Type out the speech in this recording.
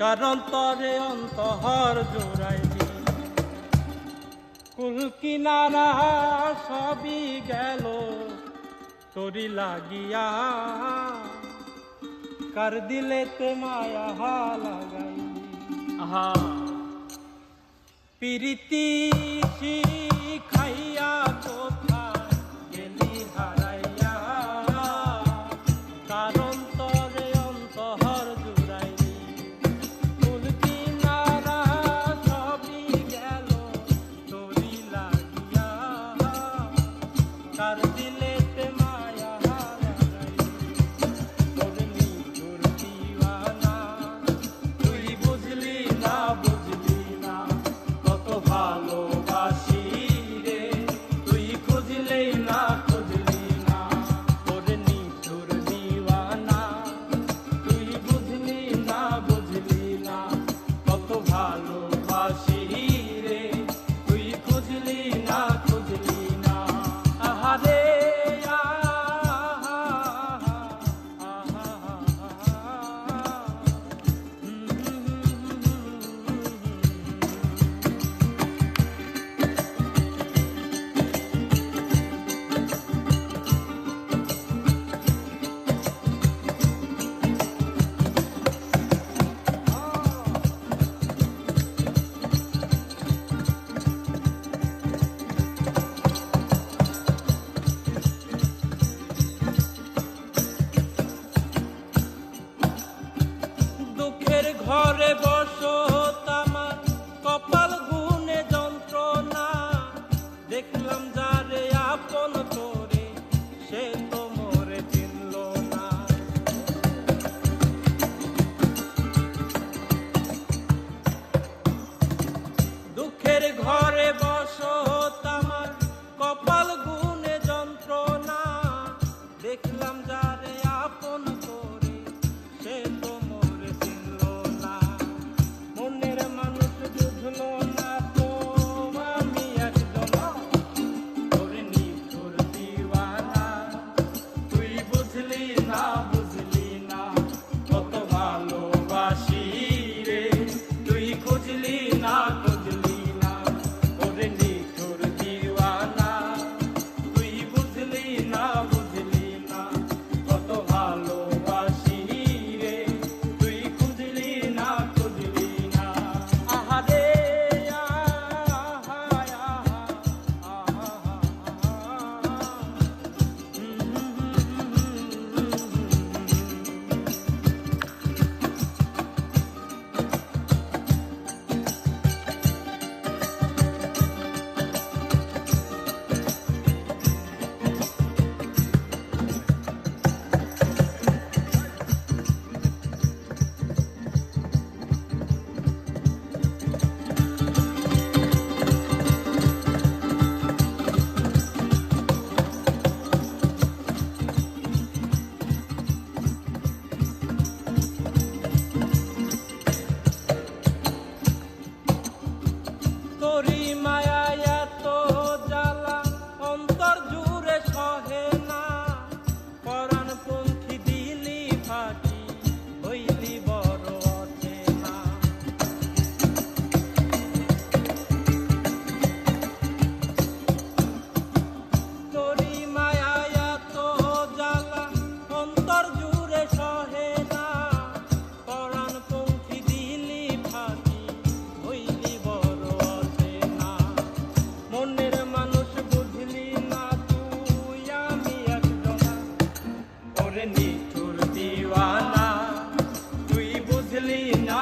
কারণ তরে অন্তহর জোড়াইলি কুল কিনারা সবই গেল তোরি লাগিয়া কার দিলেতে মায়া লাগাইলি আহা প্রীতি শিখাইয়া কোথায় গেলি হারাইয়া কারণ তরে অন্তহর জুড়াইলি ফুল কিনারা সবই গেল তোরি লাগিয়া কার দিলেতে মায়া লাগাইলি তোর নিঠুর দিওয়ানা তুই বুঝলি না বুঝলি না কত ভালোবাসি রে তুই খুঁজলেই না খুঁজলি না তোর নিঠুর দিওয়ানা তুই বুঝলি না বুঝলি না কত ভালোবাসি রে তুই খুঁজলি না খুঁজলি না আহারে দুঃখের ঘরে বসো তামার কপাল গুনে যন্ত্রণা দেখলাম যারে আপন করে সে তো মোরে চিনল না দুঃখের ঘরে বসো তামার কপাল গুনে যন্ত্রণা দেখলাম যারে আপন করে সে তো মোরে চিনল না মনের মানুষ বুঝলো না তো আমি একজন তোর নিঠুর দিওয়ানা তুই বুঝলি না বুঝলি না কত ভালোবাসি রে তুই খুঁজলি না খুঁজলি না তোর নিঠুর দিওয়ানা তুই বুঝলি না বুঝলি না কত ভালোবাসি রে তুই খুঁজলি না খুঁজলি না আহারে তোরি মায়া এত জ্বালা অন্তর জুড়ে সহে না পরাণ পঙ্খী দিলি ফাটি হইলি বড় অচেনা তোরি মায়া এত জ্বালা অন্তর জুড়ে সহে না পরাণ পঙ্খী দিলি ফাটি হইলি বড় অচেনা মনের মানুষ বুঝলি না তুই আমি একজনা ওরে নিঠুর দিওয়ানা তুই বুঝলি না